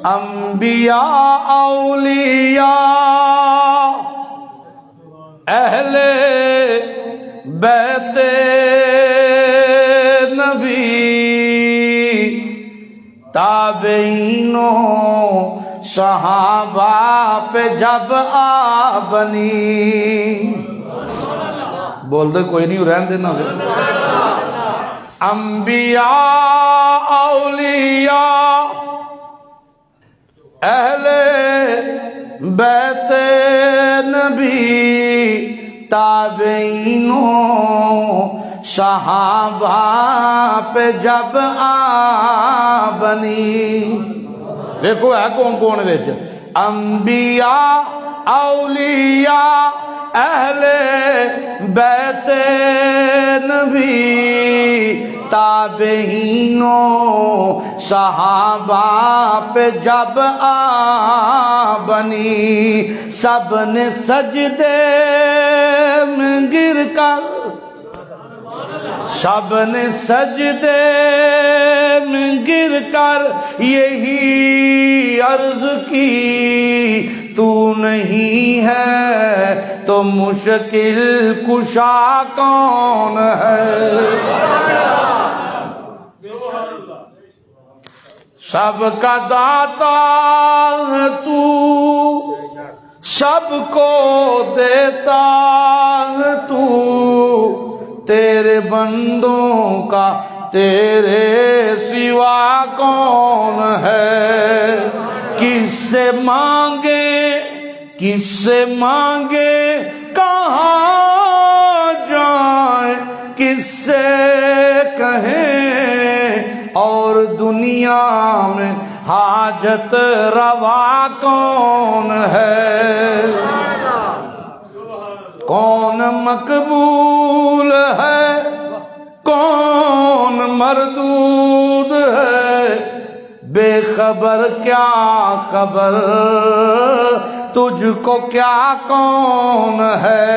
انبیاء اولیاء اہل بیت نبی تابعینوں صحابہ پہ جب آ بنی، بول دے کوئی نہیں رہن دینا ہے۔ انبیاء اولیاء اہل بیت نبی تابعینوں صحابہ پہ جب آ بنی، دیکھو ہے کون کون وچ، انبیاء اولیاء اہل بیت نبی تابعینوں صحابہ پہ جب آ بنی، سب نے سجدے میں گر کر، سب نے سجدے میں گر کر یہی عرض کی، تو نہیں ہے تو مشکل کشا کون ہے۔ سب کا داتا ہے تو، سب کو دیتا ہے تو، تیرے بندوں کا تیرے سوا کون ہے۔ کس سے مانگے کس سے مانگے کہاں جائیں، کس سے کہیں اور دنیا میں حاجت روا کون ہے۔ کون مقبول ہے کون مردود ہے، بے خبر کیا خبر تجھ کو کیا کون ہے۔